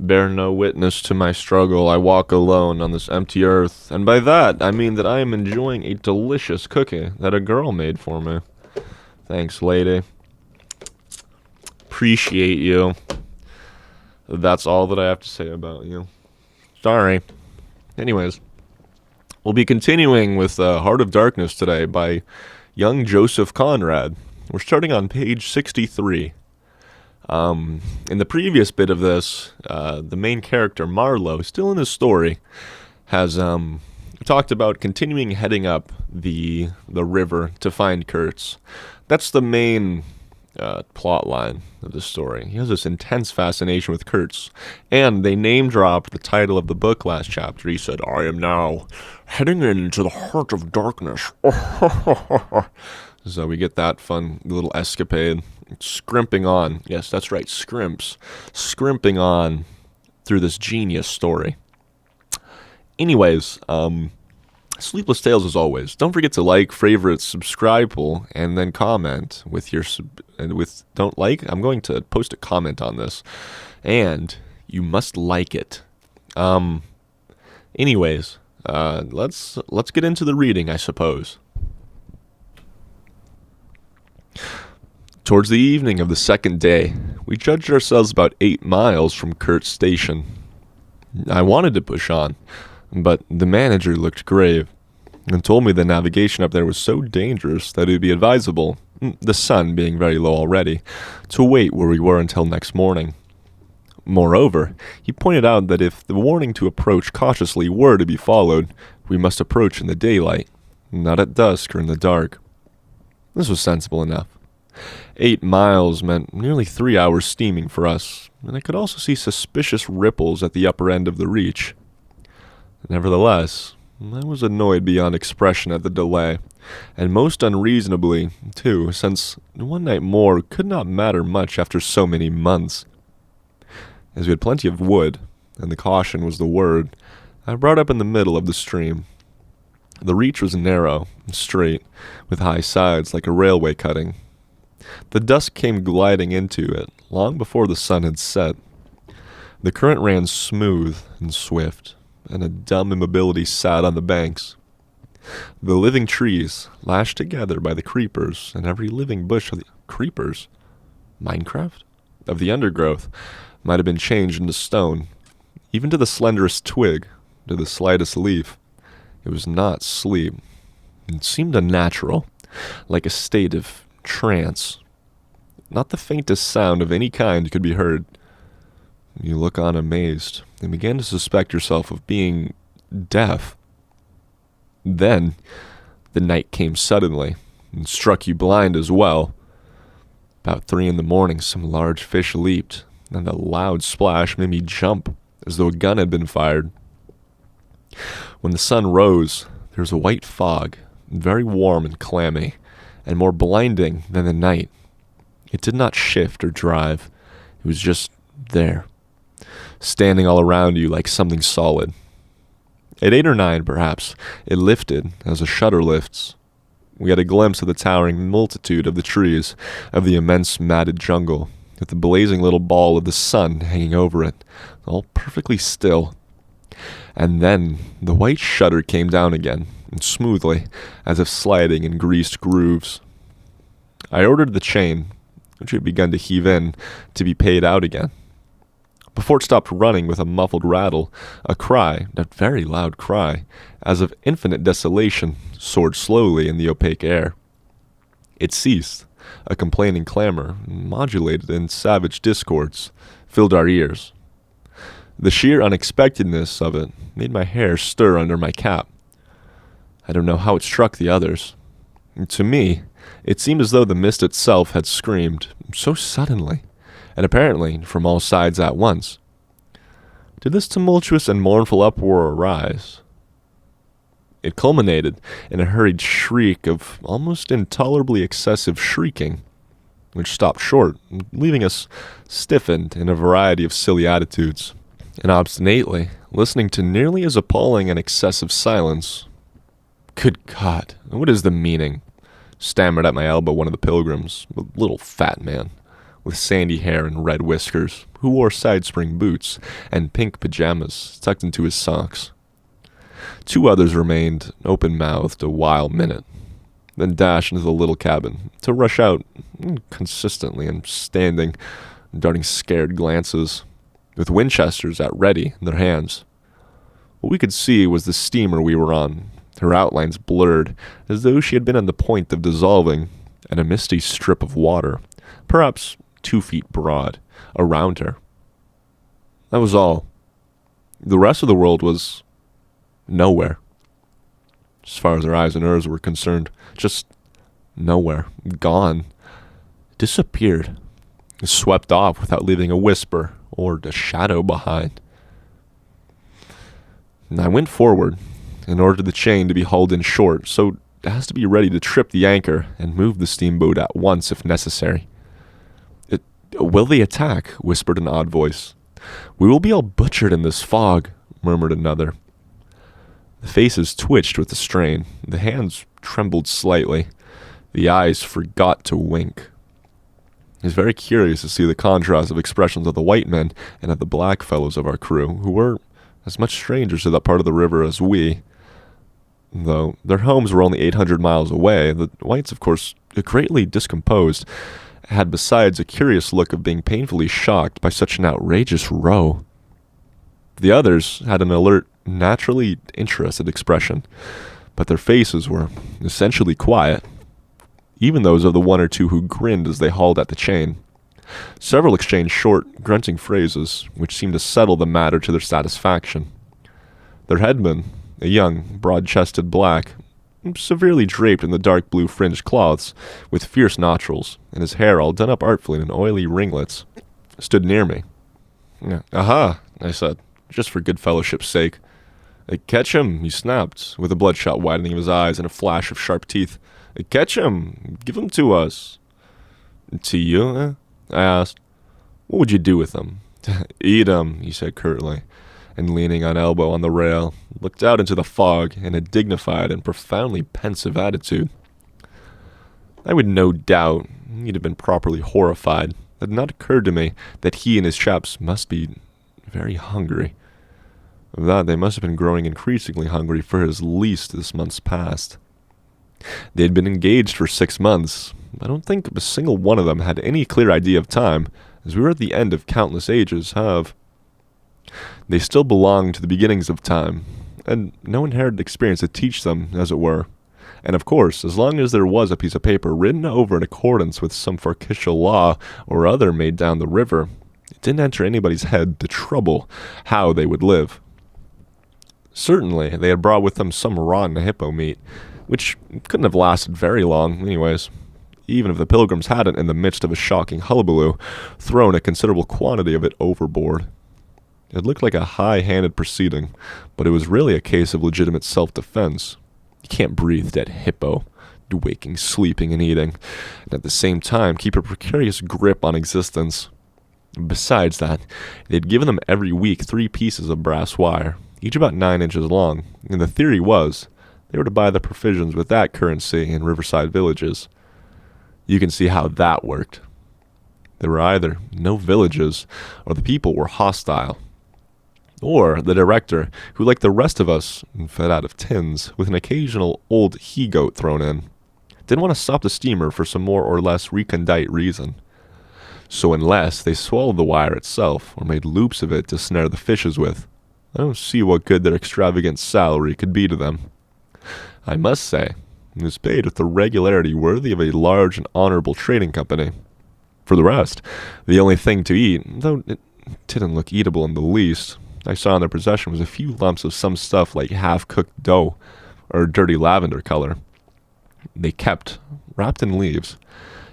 bear no witness to my struggle. I walk alone on this empty earth, and by that I mean that I am enjoying a delicious cookie that a girl made for me. Thanks, lady. Appreciate you. That's all that I have to say about you. Sorry. Anyways, we'll be continuing with Heart of Darkness today by young Joseph Conrad. We're starting on page 63. In the previous bit of this, the main character, Marlowe, still in his story, has talked about continuing heading up the river to find Kurtz. That's the main plot line of the story. He has this intense fascination with Kurtz, and they name-dropped the title of the book last chapter. He said, "I am now heading into the heart of darkness." So we get that fun little escapade. Scrimping on. Yes, that's right, scrimps. Scrimping on through this genius story. Anyways, Sleepless Tales as always. Don't forget to like, favorite, subscribe, and then comment with your don't like. I'm going to post a comment on this, and you must like it. Anyways, let's get into the reading, I suppose. Towards the evening of the second day, we judged ourselves about 8 miles from Kurt's station. I wanted to push on, but the manager looked grave and told me the navigation up there was so dangerous that it would be advisable, the sun being very low already, to wait where we were until next morning. Moreover, he pointed out that if the warning to approach cautiously were to be followed, we must approach in the daylight, not at dusk or in the dark. This was sensible enough. 8 miles meant nearly 3 hours steaming for us, and I could also see suspicious ripples at the upper end of the reach. Nevertheless, I was annoyed beyond expression at the delay, and most unreasonably, too, since one night more could not matter much after so many months. As we had plenty of wood, and the caution was the word, I brought up in the middle of the stream. The reach was narrow and straight, with high sides like a railway cutting. The dusk came gliding into it long before the sun had set. The current ran smooth and swift, and a dumb immobility sat on the banks. The living trees, lashed together by the creepers, and every living bush of the creepers, Minecraft, of the undergrowth, might have been changed into stone, even to the slenderest twig, to the slightest leaf. It was not sleep. It seemed unnatural, like a state of trance. Not the faintest sound of any kind could be heard. You look on amazed, and begin to suspect yourself of being deaf. Then, the night came suddenly, and struck you blind as well. About 3 a.m, some large fish leaped, and a loud splash made me jump, as though a gun had been fired. When the sun rose, there was a white fog, very warm and clammy, and more blinding than the night. It did not shift or drive. It was just there, standing all around you like something solid. At 8 or 9, perhaps, it lifted as a shutter lifts. We had a glimpse of the towering multitude of the trees, of the immense matted jungle, with the blazing little ball of the sun hanging over it, all perfectly still. And then the white shutter came down again, and smoothly, as if sliding in greased grooves. I ordered the chain, which had begun to heave in, to be paid out again. Before it stopped running with a muffled rattle, a cry, a very loud cry, as of infinite desolation, soared slowly in the opaque air. It ceased. A complaining clamor, modulated in savage discords, filled our ears. The sheer unexpectedness of it made my hair stir under my cap. I don't know how it struck the others. To me, it seemed as though the mist itself had screamed, so suddenly, and apparently from all sides at once. Did this tumultuous and mournful uproar arise? It culminated in a hurried shriek of almost intolerably excessive shrieking, which stopped short, leaving us stiffened in a variety of silly attitudes, and obstinately listening to nearly as appalling an excessive silence. "Good God, what is the meaning?" stammered at my elbow one of the pilgrims, a little fat man, with sandy hair and red whiskers, who wore side-spring boots and pink pajamas tucked into his socks. 2 others remained open-mouthed a wild minute, then dashed into the little cabin to rush out consistently and standing, darting scared glances, with Winchesters at ready in their hands. What we could see was the steamer we were on, her outlines blurred, as though she had been on the point of dissolving, and a misty strip of water, perhaps 2 feet broad, around her. That was all. The rest of the world was nowhere. As far as our eyes and ears were concerned, just nowhere. Gone. Disappeared. Swept off without leaving a whisper or a shadow behind. And I went forward and ordered the chain to be hauled in short, so as to be ready to trip the anchor and move the steamboat at once if necessary. "Will they attack?" whispered an odd voice. "We will be all butchered in this fog," murmured another. The faces twitched with the strain, the hands trembled slightly, the eyes forgot to wink. It was very curious to see the contrast of expressions of the white men and of the black fellows of our crew, who were as much strangers to that part of the river as we. Though their homes were only 800 miles away, the whites, of course, greatly discomposed, had besides a curious look of being painfully shocked by such an outrageous row. The others had an alert, naturally interested expression, but their faces were essentially quiet, even those of the 1 or 2 who grinned as they hauled at the chain. Several exchanged short, grunting phrases, which seemed to settle the matter to their satisfaction. Their headman, a young, broad-chested black, severely draped in the dark blue fringed cloths, with fierce nostrils, and his hair all done up artfully in oily ringlets, stood near me. "Aha," I said, just for good fellowship's sake. "Catch him," he snapped, with a bloodshot widening of his eyes and a flash of sharp teeth. "Catch him! Give him to us." "To you, eh?" I asked. "What would you do with him?" "Eat him," he said curtly, and leaning on elbow on the rail, looked out into the fog in a dignified and profoundly pensive attitude. I would no doubt he'd have been properly horrified. It had not occurred to me that he and his chaps must be very hungry. Of that, they must have been growing increasingly hungry for at least this month's past. They had been engaged for 6 months. I don't think a single one of them had any clear idea of time, as we were at the end of countless ages have. They still belonged to the beginnings of time, and no inherited experience to teach them, as it were. And of course, as long as there was a piece of paper written over in accordance with some farcical law or other made down the river, it didn't enter anybody's head to trouble how they would live. Certainly, they had brought with them some rotten hippo meat, which couldn't have lasted very long anyways, even if the pilgrims hadn't, in the midst of a shocking hullabaloo, thrown a considerable quantity of it overboard. It looked like a high-handed proceeding, but it was really a case of legitimate self-defense. You can't breathe dead hippo, waking, sleeping, and eating, and at the same time keep a precarious grip on existence. Besides that, they'd given them every week 3 pieces of brass wire, each about 9 inches long, and the theory was they were to buy the provisions with that currency in riverside villages. You can see how that worked. There were either no villages, or the people were hostile. Or the director, who like the rest of us, fed out of tins, with an occasional old he-goat thrown in, didn't want to stop the steamer for some more or less recondite reason. So unless they swallowed the wire itself, or made loops of it to snare the fishes with, I don't see what good their extravagant salary could be to them. I must say, it was paid with a regularity worthy of a large and honorable trading company. For the rest, the only thing to eat, though it didn't look eatable in the least, I saw in their possession was a few lumps of some stuff like half-cooked dough, or dirty lavender color. They kept, wrapped in leaves,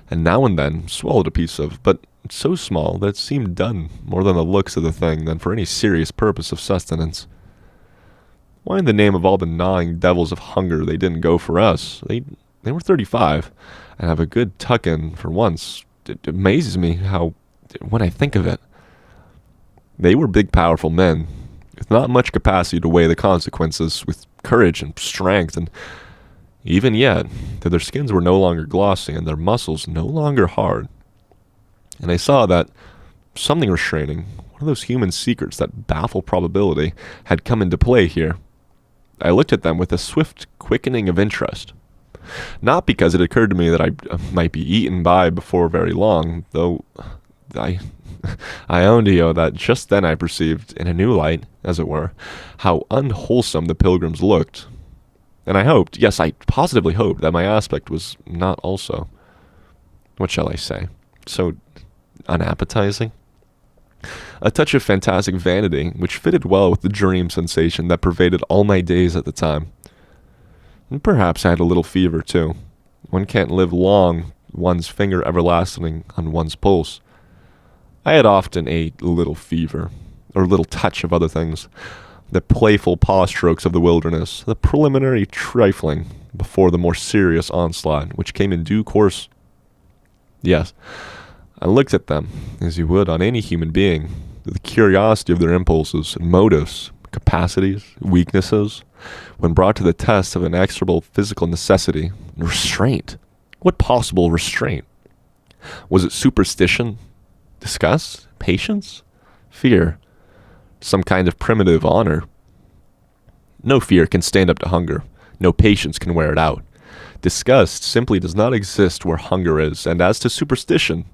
and now and then swallowed a piece of, but so small that it seemed done more than the looks of the thing than for any serious purpose of sustenance. Why in the name of all the gnawing devils of hunger they didn't go for us? They were 35, and have a good tuck-in for once. It amazes me how, when I think of it, they were big, powerful men, with not much capacity to weigh the consequences, with courage and strength, and even yet, that their skins were no longer glossy and their muscles no longer hard. And I saw that Something restraining, one of those human secrets that baffle probability, had come into play here. I looked at them with a swift quickening of interest. Not because it occurred to me that I might be eaten by before very long, though I own to you that just then I perceived, in a new light, as it were, how unwholesome the pilgrims looked. And I hoped, yes, I positively hoped, that my aspect was not also, what shall I say, so unappetizing? A touch of fantastic vanity, which fitted well with the dream sensation that pervaded all my days at the time. And perhaps I had a little fever, too. One can't live long, one's finger everlasting on one's pulse. I had often a little fever, or a little touch of other things. The playful paw strokes of the wilderness, the preliminary trifling before the more serious onslaught, which came in due course. Yes, I looked at them, as you would on any human being, with the curiosity of their impulses, motives, capacities, weaknesses, when brought to the test of inexorable physical necessity, restraint. What possible restraint? Was it superstition? Disgust? Patience? Fear? Some kind of primitive honor? No fear can stand up to hunger. No patience can wear it out. Disgust simply does not exist where hunger is, and as to superstition,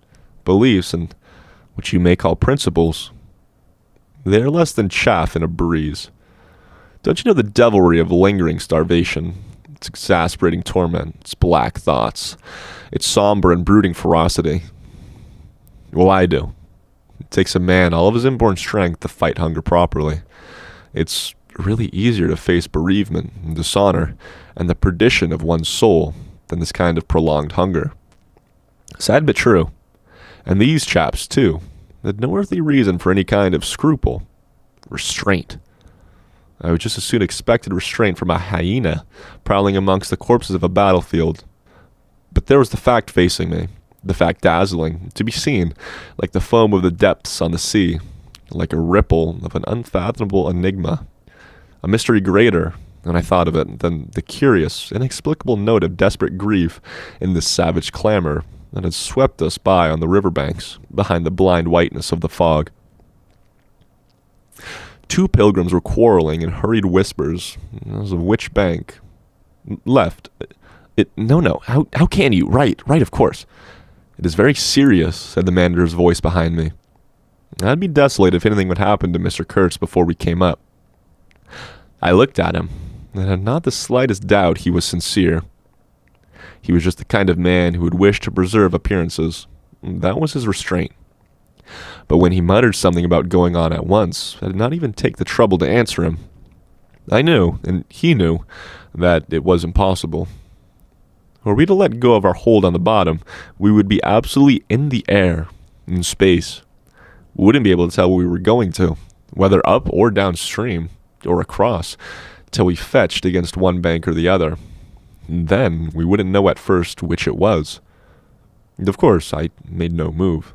beliefs, and what you may call principles, they are less than chaff in a breeze. Don't you know the devilry of lingering starvation, its exasperating torment, its black thoughts, its somber and brooding ferocity? Well, I do. It takes a man all of his inborn strength to fight hunger properly. It's really easier to face bereavement and dishonor and the perdition of one's soul than this kind of prolonged hunger. Sad but true. And these chaps, too, had no earthly reason for any kind of scruple. Restraint. I would just as soon expected restraint from a hyena prowling amongst the corpses of a battlefield. But there was the fact facing me, the fact dazzling, to be seen, like the foam of the depths on the sea, like a ripple of an unfathomable enigma. A mystery greater, when I thought of it, than the curious, inexplicable note of desperate grief in this savage clamor that had swept us by on the riverbanks, behind the blind whiteness of the fog. Two pilgrims were quarreling in hurried whispers, as of which bank. Left. No, how can you? Right, of course. It is very serious, said the manager's voice behind me. I'd be desolate if anything would happen to Mr. Kurtz before we came up. I looked at him, and had not the slightest doubt he was sincere. He was just the kind of man who would wish to preserve appearances. That was his restraint. But when he muttered something about going on at once, I did not even take the trouble to answer him. I knew, and he knew, that it was impossible. Were we to let go of our hold on the bottom, we would be absolutely in the air, in space. We wouldn't be able to tell where we were going to, whether up or downstream, or across, till we fetched against one bank or the other. And then we wouldn't know at first which it was. And of course, I made no move.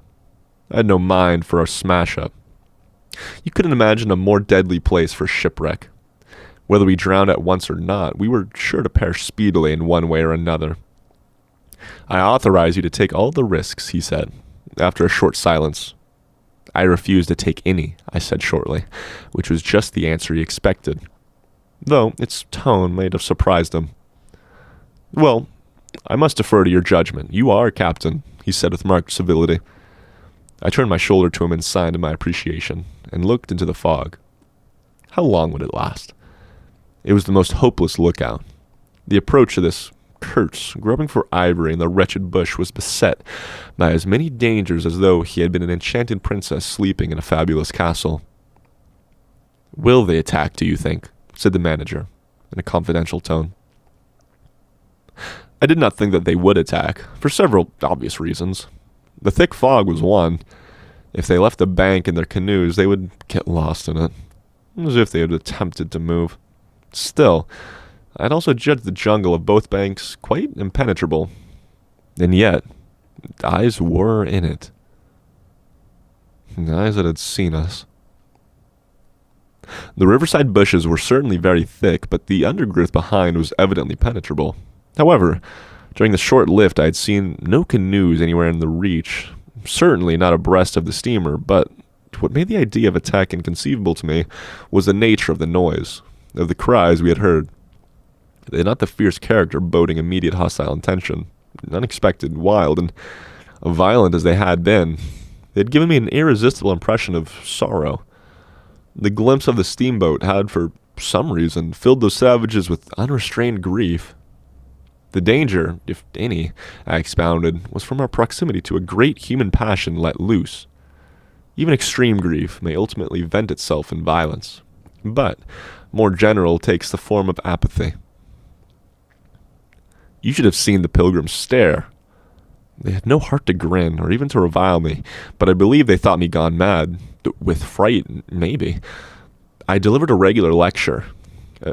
I had no mind for a smash-up. You couldn't imagine a more deadly place for shipwreck. Whether we drowned at once or not, we were sure to perish speedily in one way or another. I authorize you to take all the risks, he said, after a short silence. I refused to take any, I said shortly, which was just the answer he expected, though its tone might have surprised him. Well, I must defer to your judgment. You are captain, he said with marked civility. I turned my shoulder to him in sign of my appreciation, and looked into the fog. How long would it last? It was the most hopeless lookout. The approach to this Kurtz, groping for ivory in the wretched bush, was beset by as many dangers as though he had been an enchanted princess sleeping in a fabulous castle. Will they attack, do you think? Said the manager, in a confidential tone. I did not think that they would attack, for several obvious reasons. The thick fog was one. If they left the bank in their canoes, they would get lost in it, as if they had attempted to move. Still, I had also judged the jungle of both banks quite impenetrable. And yet, eyes were in it. Eyes that had seen us. The riverside bushes were certainly very thick, but the undergrowth behind was evidently penetrable. However, during the short lift I had seen no canoes anywhere in the reach, certainly not abreast of the steamer, but what made the idea of attack inconceivable to me was the nature of the noise, of the cries we had heard. They had not the fierce character boding immediate hostile intention. Unexpected, wild, and violent as they had been, they had given me an irresistible impression of sorrow. The glimpse of the steamboat had, for some reason, filled those savages with unrestrained grief. The danger, if any, I expounded, was from our proximity to a great human passion let loose. Even extreme grief may ultimately vent itself in violence, but, more general, takes the form of apathy. You should have seen the pilgrims stare. They had no heart to grin, or even to revile me, but I believe they thought me gone mad. With fright, maybe. I delivered a regular lecture.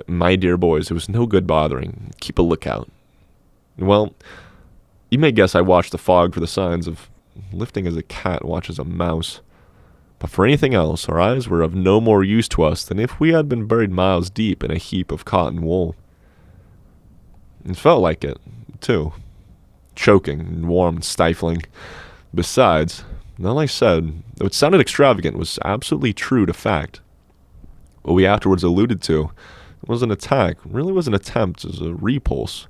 My dear boys, it was no good bothering. Keep a lookout. Well, you may guess I watched the fog for the signs of lifting as a cat watches a mouse. But for anything else, our eyes were of no more use to us than if we had been buried miles deep in a heap of cotton wool. It felt like it, too. Choking and warm and stifling. Besides, all I said, though it sounded extravagant, was absolutely true to fact. What we afterwards alluded to was an attack, really was an attempt as a repulse.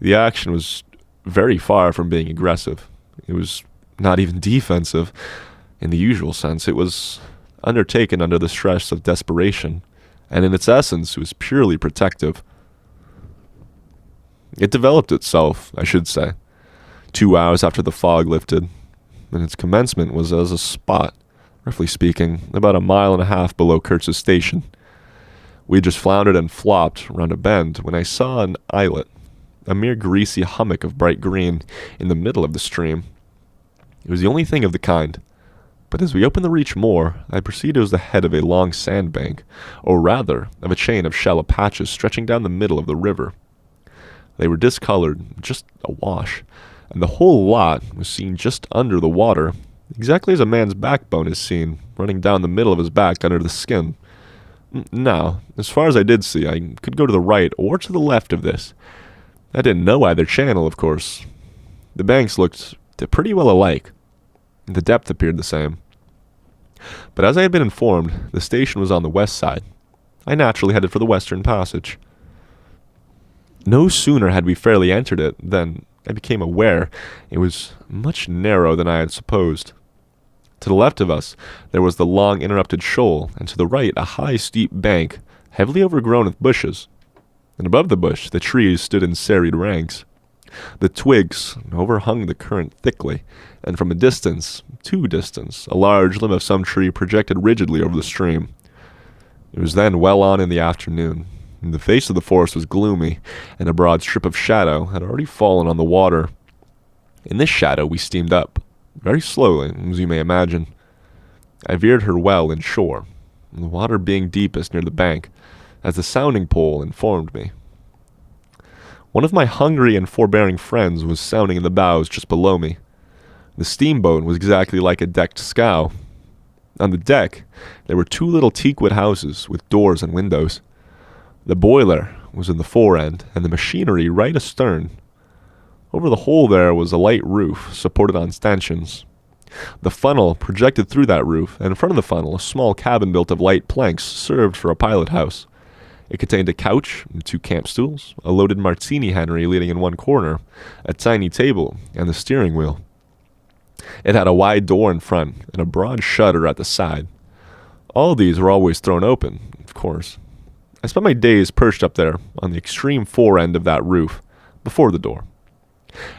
The action was very far from being aggressive. It was not even defensive in the usual sense. It was undertaken under the stress of desperation, and in its essence, it was purely protective. It developed itself, I should say, 2 hours after the fog lifted, and its commencement was as a spot, roughly speaking, about 1.5 miles below Kurtz's station. We had just floundered and flopped round a bend when I saw an islet, a mere greasy hummock of bright green, in the middle of the stream. It was the only thing of the kind, but as we opened the reach more, I perceived it was the head of a long sandbank, or rather, of a chain of shallow patches stretching down the middle of the river. They were discolored, just awash, and the whole lot was seen just under the water, exactly as a man's backbone is seen, running down the middle of his back under the skin. Now, as far as I did see, I could go to the right or to the left of this. I didn't know either channel, of course. The banks looked pretty well alike. The depth appeared the same. But as I had been informed, the station was on the west side. I naturally headed for the western passage. No sooner had we fairly entered it than I became aware it was much narrower than I had supposed. To the left of us, there was the long interrupted shoal, and to the right a high steep bank, heavily overgrown with bushes. And above the bush, the trees stood in serried ranks. The twigs overhung the current thickly, and from a distance, a large limb of some tree projected rigidly over the stream. It was then well on in the afternoon. The face of the forest was gloomy, and a broad strip of shadow had already fallen on the water. In this shadow we steamed up, very slowly, as you may imagine. I veered her well inshore, the water being deepest near the bank, as the sounding pole informed me. One of my hungry and forbearing friends was sounding in the bows just below me. The steamboat was exactly like a decked scow. On the deck, there were 2 little teakwood houses with doors and windows. The boiler was in the fore end, and the machinery right astern. Over the whole there was a light roof, supported on stanchions. The funnel projected through that roof, and in front of the funnel a small cabin built of light planks served for a pilot house. It contained a couch, 2 camp stools, a loaded martini henry leaning in one corner, a tiny table, and the steering wheel. It had a wide door in front, and a broad shutter at the side. All these were always thrown open, of course. I spent my days perched up there, on the extreme fore end of that roof, before the door.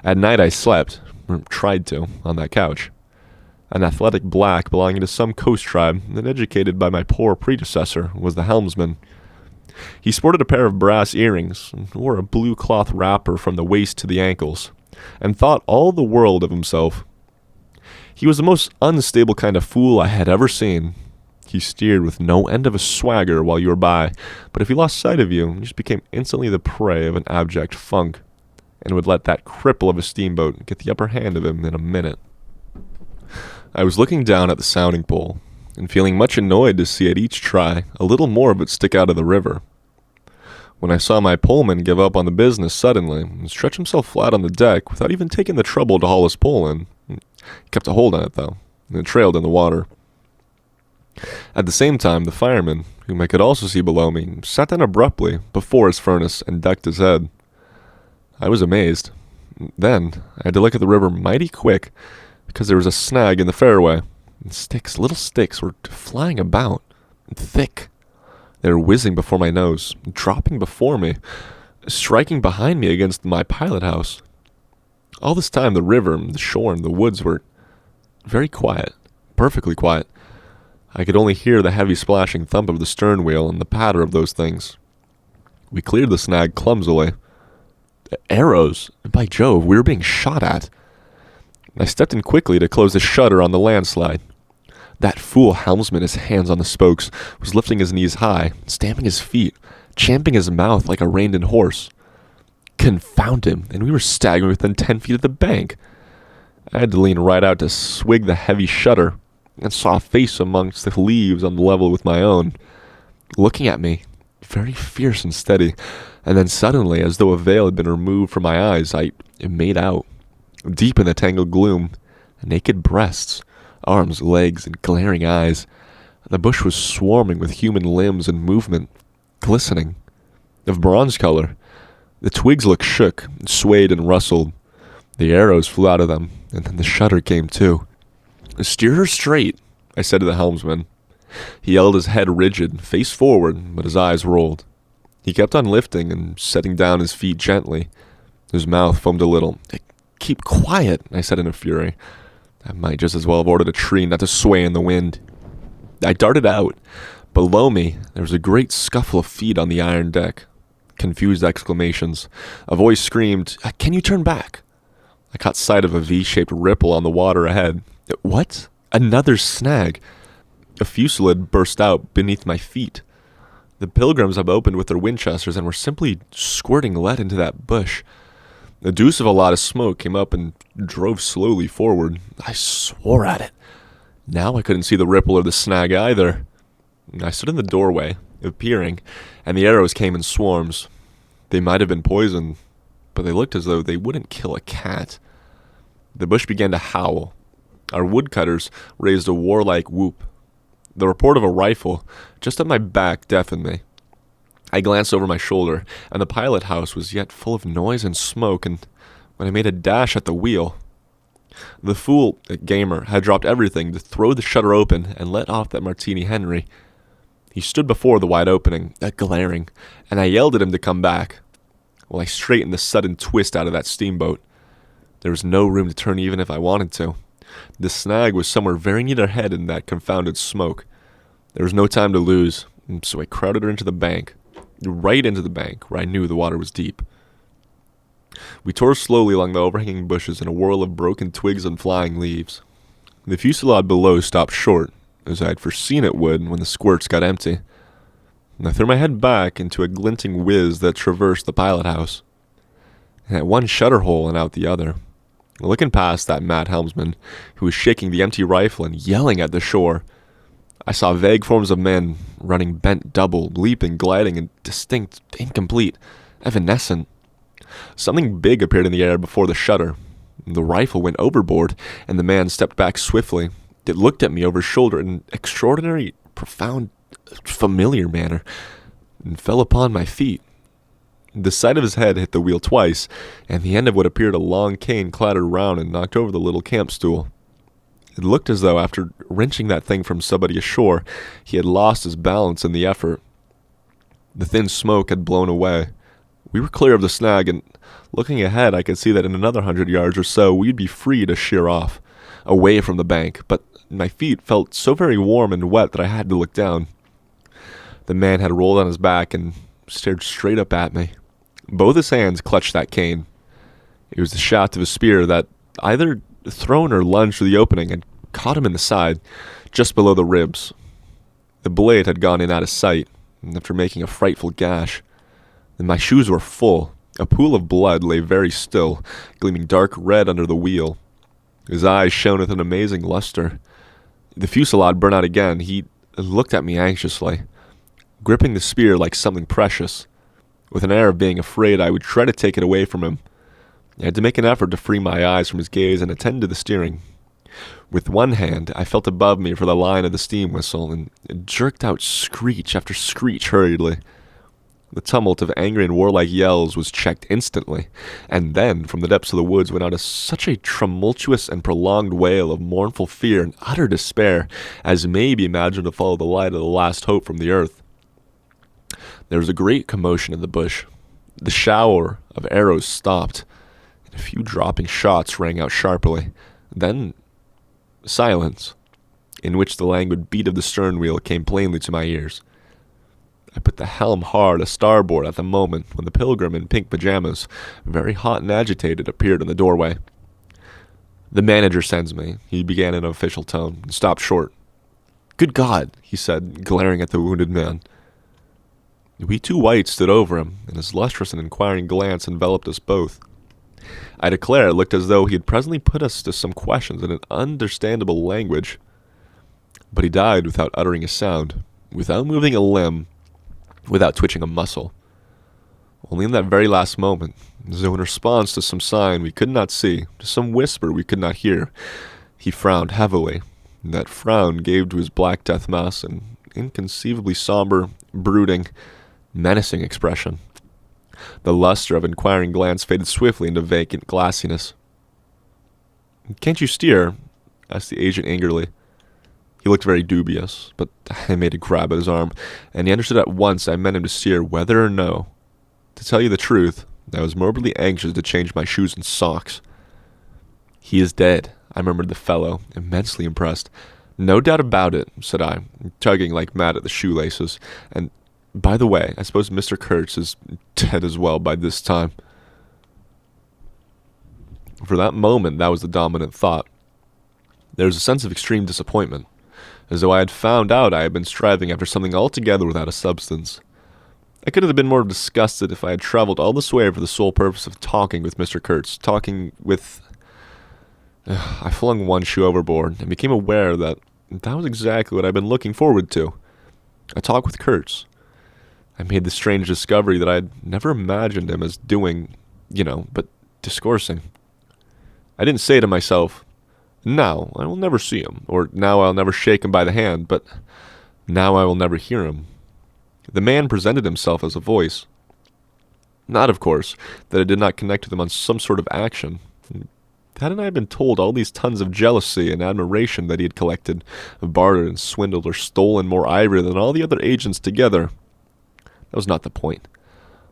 At night I slept, or tried to, on that couch. An athletic black belonging to some coast tribe, and educated by my poor predecessor, was the helmsman. He sported a pair of brass earrings, and wore a blue cloth wrapper from the waist to the ankles, and thought all the world of himself. He was the most unstable kind of fool I had ever seen. He steered with no end of a swagger while you were by, but if he lost sight of you, he just became instantly the prey of an abject funk, and would let that cripple of a steamboat get the upper hand of him in a minute. I was looking down at the sounding pole, and feeling much annoyed to see at each try a little more of it stick out of the river. When I saw my poleman give up on the business suddenly, and stretch himself flat on the deck without even taking the trouble to haul his pole in, He kept a hold on it, though, and it trailed in the water. At the same time, the fireman, whom I could also see below me, sat down abruptly before his furnace and ducked his head. I was amazed. Then, I had to look at the river mighty quick, because there was a snag in the fairway, and little sticks, were flying about, thick. They were whizzing before my nose, dropping before me, striking behind me against my pilot house. All this time, the river, the shore, and the woods were very quiet, perfectly quiet. I could only hear the heavy splashing thump of the stern wheel and the patter of those things. We cleared the snag clumsily. Arrows! By Jove, we were being shot at. I stepped in quickly to close the shutter on the landslide. That fool helmsman, his hands on the spokes, was lifting his knees high, stamping his feet, champing his mouth like a reined-in horse. Confound him, and we were staggering within 10 feet of the bank. I had to lean right out to swig the heavy shutter, and saw a face amongst the leaves on the level with my own, looking at me, very fierce and steady, and then suddenly, as though a veil had been removed from my eyes, I made out, deep in the tangled gloom, naked breasts, arms, legs, and glaring eyes. The bush was swarming with human limbs and movement, glistening, of bronze color. The twigs looked shook, swayed, and rustled. The arrows flew out of them, and then the shutter came too. "Steer her straight," I said to the helmsman. He held his head rigid, face forward, but his eyes rolled. He kept on lifting and setting down his feet gently. His mouth foamed a little. "Keep quiet," I said in a fury. I might just as well have ordered a tree not to sway in the wind. I darted out. Below me, there was a great scuffle of feet on the iron deck. Confused exclamations. A voice screamed, "Can you turn back?" I caught sight of a V-shaped ripple on the water ahead. What? Another snag. A fusillade burst out beneath my feet. The pilgrims had opened with their Winchesters and were simply squirting lead into that bush. A deuce of a lot of smoke came up and drove slowly forward. I swore at it. Now I couldn't see the ripple or the snag either. I stood in the doorway, peering, and the arrows came in swarms. They might have been poisoned, but they looked as though they wouldn't kill a cat. The bush began to howl. Our woodcutters raised a warlike whoop. The report of a rifle just at my back deafened me. I glanced over my shoulder, and the pilot house was yet full of noise and smoke, and when I made a dash at the wheel, the fool, Gamer, had dropped everything to throw the shutter open and let off that Martini Henry. He stood before the wide opening, glaring, and I yelled at him to come back. Well, I straightened the sudden twist out of that steamboat. There was no room to turn even if I wanted to. The snag was somewhere very near their head in that confounded smoke. There was no time to lose, so I crowded her into the bank, right into the bank, where I knew the water was deep. We tore slowly along the overhanging bushes in a whirl of broken twigs and flying leaves. The fusillade below stopped short, as I had foreseen it would when the squirts got empty. And I threw my head back into a glinting whiz that traversed the pilot house, and at one shutter hole and out the other. Looking past that mad helmsman, who was shaking the empty rifle and yelling at the shore, I saw vague forms of men running bent double, leaping, gliding, indistinct, incomplete, evanescent. Something big appeared in the air before the shutter. The rifle went overboard, and the man stepped back swiftly. It looked at me over his shoulder in an extraordinary, profound, familiar manner, and fell upon my feet. The side of his head hit the wheel twice, and the end of what appeared a long cane clattered round and knocked over the little camp stool. It looked as though, after wrenching that thing from somebody ashore, he had lost his balance in the effort. The thin smoke had blown away. We were clear of the snag, and looking ahead, I could see that in another 100 yards or so, we'd be free to sheer off, away from the bank, but my feet felt so very warm and wet that I had to look down. The man had rolled on his back and stared straight up at me. Both his hands clutched that cane. It was the shaft of a spear that, either thrown or lunged through the opening, had caught him in the side, just below the ribs. The blade had gone in out of sight, after making a frightful gash. And my shoes were full. A pool of blood lay very still, gleaming dark red under the wheel. His eyes shone with an amazing luster. The fusillade burned out again. He looked at me anxiously, gripping the spear like something precious. With an air of being afraid I would try to take it away from him. I had to make an effort to free my eyes from his gaze and attend to the steering. With one hand, I felt above me for the line of the steam whistle and jerked out screech after screech hurriedly. The tumult of angry and warlike yells was checked instantly, and then from the depths of the woods went out such a tumultuous and prolonged wail of mournful fear and utter despair as may be imagined to follow the light of the last hope from the earth. There was a great commotion in the bush. The shower of arrows stopped, and a few dropping shots rang out sharply. Then silence, in which the languid beat of the stern wheel came plainly to my ears. I put the helm hard a starboard at the moment when the pilgrim in pink pajamas, very hot and agitated, appeared in the doorway. "The manager sends me," he began in an official tone, and stopped short. "Good God," he said, glaring at the wounded man. We two whites stood over him, and his lustrous and inquiring glance enveloped us both. I declare it looked as though he had presently put us to some questions in an understandable language. But he died without uttering a sound, without moving a limb, without twitching a muscle. Only in that very last moment, as though in response to some sign we could not see, to some whisper we could not hear, he frowned heavily, and that frown gave to his black death mask an inconceivably somber, brooding, menacing expression. The luster of inquiring glance faded swiftly into vacant glassiness. "Can't you steer?" asked the agent angrily. He looked very dubious, but I made a grab at his arm, and he understood at once I meant him to steer whether or no. To tell you the truth, I was morbidly anxious to change my shoes and socks. "He is dead," I murmured the fellow, immensely impressed. "No doubt about it," said I, tugging like mad at the shoelaces. "And, by the way, I suppose Mr. Kurtz is dead as well by this time." For that moment, that was the dominant thought. There was a sense of extreme disappointment, as though I had found out I had been striving after something altogether without a substance. I could have been more disgusted if I had traveled all this way for the sole purpose of talking with Mr. Kurtz, I flung one shoe overboard and became aware that was exactly what I'd been looking forward to. A talk with Kurtz. I made the strange discovery that I'd never imagined him as doing, but discoursing. I didn't say to myself, "Now I will never see him," or "Now I'll never shake him by the hand," but "Now I will never hear him." The man presented himself as a voice. Not, of course, that I did not connect with him on some sort of action. Hadn't I been told all these tons of jealousy and admiration that he had collected, bartered and swindled or stolen more ivory than all the other agents together? That was not the point.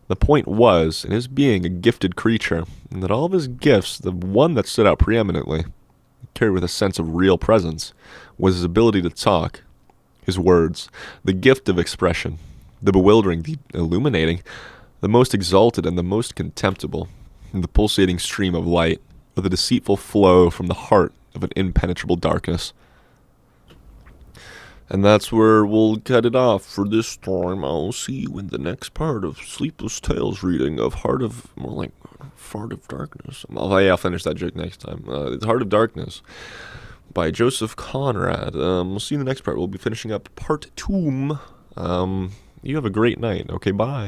The point was in his being a gifted creature, and that all of his gifts, the one that stood out preeminently, carried with a sense of real presence, was his ability to talk, his words, the gift of expression, the bewildering, the illuminating, the most exalted and the most contemptible, the pulsating stream of light, or the deceitful flow from the heart of an impenetrable darkness. And that's where we'll cut it off for this time. I'll see you in the next part of Sleepless Tales reading of Fart of Darkness. I'll finish that joke next time. Heart of Darkness by Joseph Conrad. We'll see you in the next part. We'll be finishing up part 2. You have a great night. Okay, bye.